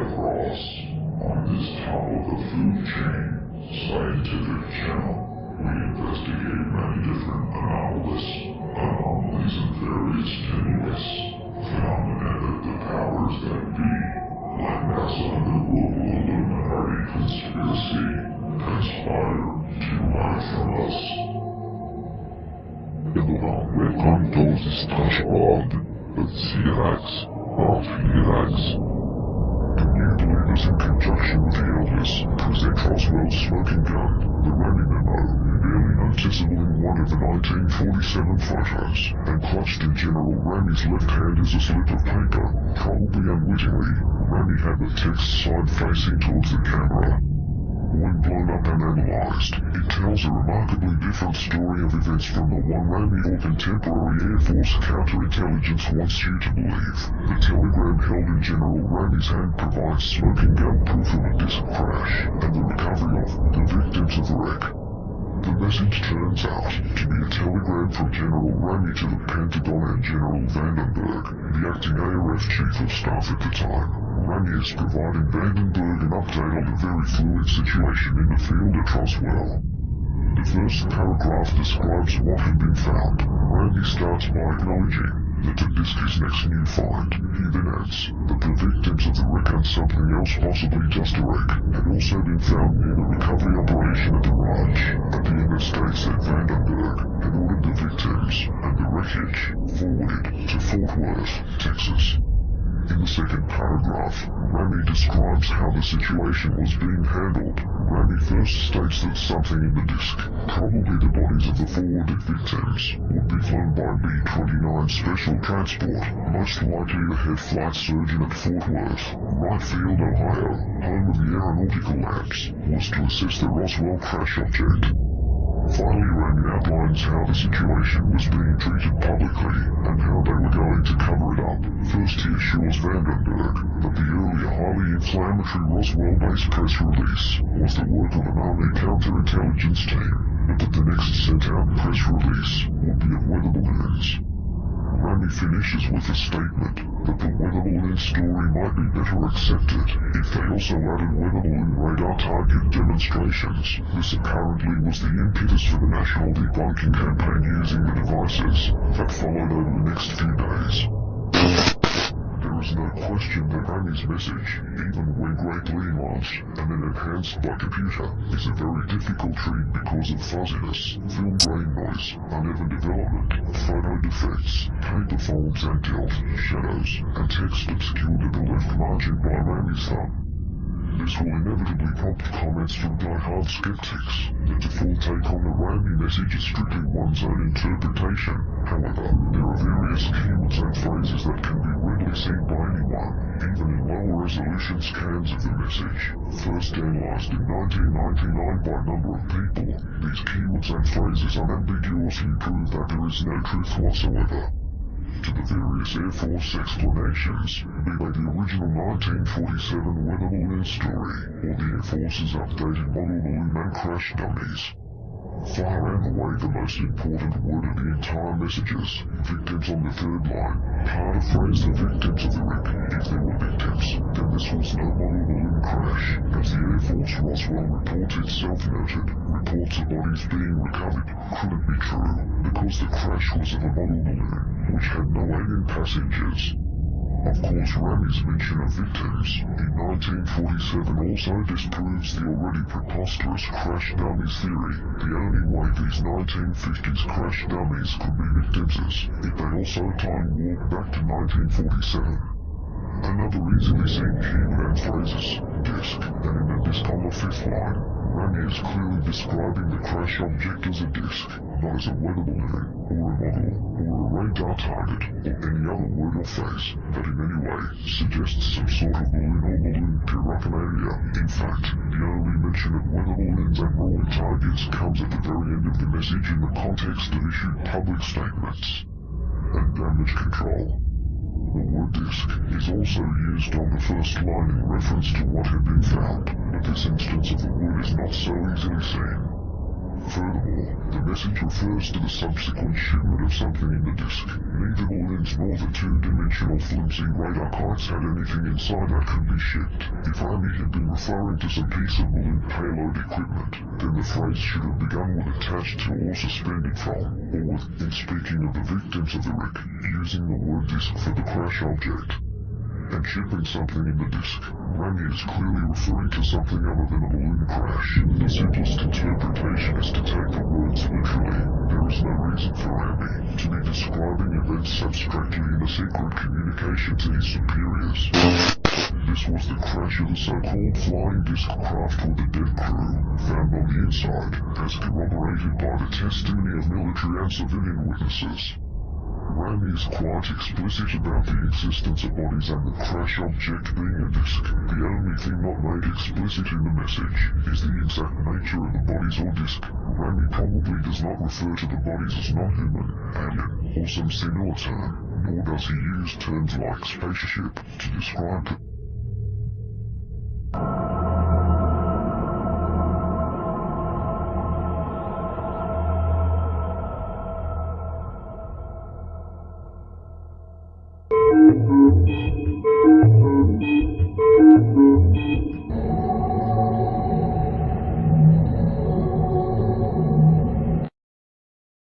at Ross. On this top of the food chain, scientific channel, we investigate many different anomalies and various tenuous phenomena that the powers that be, like NASA and the global Illuminati conspiracy, conspire to hide from us. Welcome to this trash world, the Xerax, of Xerax. The new believers in conjunction with the elders present Roswell's smoking gun, the Ramey Memo, barely noticeable in one of the 1947 photos, and clutched in General Ramey's left hand is a slip of paper. Probably unwittingly, Ramey had the text side facing towards the camera. When blown up and analyzed, it tells a remarkably different story of events from the one Ramey or contemporary Air Force counterintelligence wants you to believe. The telegram held in General Ramey's hand provides smoking gun proof of a disc crash and the recovery of the victims of the wreck. The message turns out to be a telegram from General Ramey to the Pentagon and General Vandenberg, the acting ARF Chief of Staff at the time. Ramey is providing Vandenberg an update on the very fluid situation in the field at Roswell. The first paragraph describes what had been found. Ramey starts by acknowledging that the disc is next new find. He then adds that the victims of the wreck and something else, possibly just a wreck, had also been found near the recovery operation at the ranch. At the end it states that Vandenberg had ordered the victims and the wreckage forwarded to Fort Worth, Texas. In the second paragraph, Ramey describes how the situation was being handled. Ramey first states that something in the disc, probably the bodies of the forwarded victims, would be flown by B-29 Special Transport, most likely the head flight surgeon at Fort Worth, Wright Field, Ohio, home of the Aeronautical Labs, was to assess the Roswell crash object. Finally, Ramey outlines how the situation was being treated publicly and how they were going to cover it up. First, he assures Vandenberg that the earlier highly inflammatory Roswell-based press release was the work of an Army counterintelligence team, but that the next sent-out press release would be of weather balloons. Ramey finishes with a statement that the weather balloon story might be better accepted if they also added weather balloon radar target demonstrations. This apparently was the impetus for the national debunking campaign using the devices that followed over the next few days. There is no question that Ramey's message, even when greatly enlarged and then enhanced by computer, is a very difficult read because of fuzziness, film grain noise, uneven development, photo defects, paper folds and tilt, shadows, and text obscured at the left margin by Ramey's thumb. This will inevitably prompt comments from die-hard skeptics that the full take on the Ramey message is strictly one's own interpretation. However, there are various keywords and phrases that can be readily seen by anyone, even in lower resolution scans of the message. First analyzed in 1999 by a number of people, these keywords and phrases unambiguously prove that there is no truth whatsoever to the various Air Force explanations, be they the original 1947 weather balloon story, or the Air Force's updated model balloon and crash dummies. Far and away the most important word of the entire messages, victims on the third line, paraphrase the victims of the wreck. If there were victims, then this was no model balloon crash. As the Air Force Roswell report itself noted, reports of bodies being recovered couldn't be true, because the crash was of a model balloon, which had no alien passengers. Of course, Ramey's mention of victims in 1947 also disproves the already preposterous crash dummies theory. The only way these 1950s crash dummies could be victims is if they also time warp back to 1947. Another easily seen keyword and phrases, disc, and in the disc on the fifth line, Ramey is clearly describing the crash object as a disc, not as a weather balloon, or a model, or a radar target, or any other word or phrase that in any way suggests some sort of balloon or balloon paraphernalia. In fact, the only mention of weather balloons and rolling targets comes at the very end of the message in the context of issued public statements and damage control. The word disc is also used on the first line in reference to what had been found, but this instance of the word is not so easily seen. Furthermore, the message refers to the subsequent shipment of something in the disk. Neither the lens nor the two-dimensional flimsy radar kites had anything inside that could be shipped. If Ramey had been referring to some piece of balloon payload equipment, then the phrase should have begun with attached to or suspended from, or with, in speaking of the victims of the wreck, using the word disk for the crash object. And shipping something in the disk, Ramey is clearly referring to something other than a balloon crash. The simplest interpretation is to take the words literally. There is no reason for Ramey to be describing events abstractly in a secret communication to his superiors. This was the crash of the so-called flying disc craft with the dead crew found on the inside, as corroborated by the testimony of military and civilian witnesses. Ramey is quite explicit about the existence of bodies and the crash object being a disk. The only thing not made explicit in the message is the exact nature of the bodies or disk. Ramey probably does not refer to the bodies as non-human, alien, or some similar term, nor does he use terms like spaceship to describe them.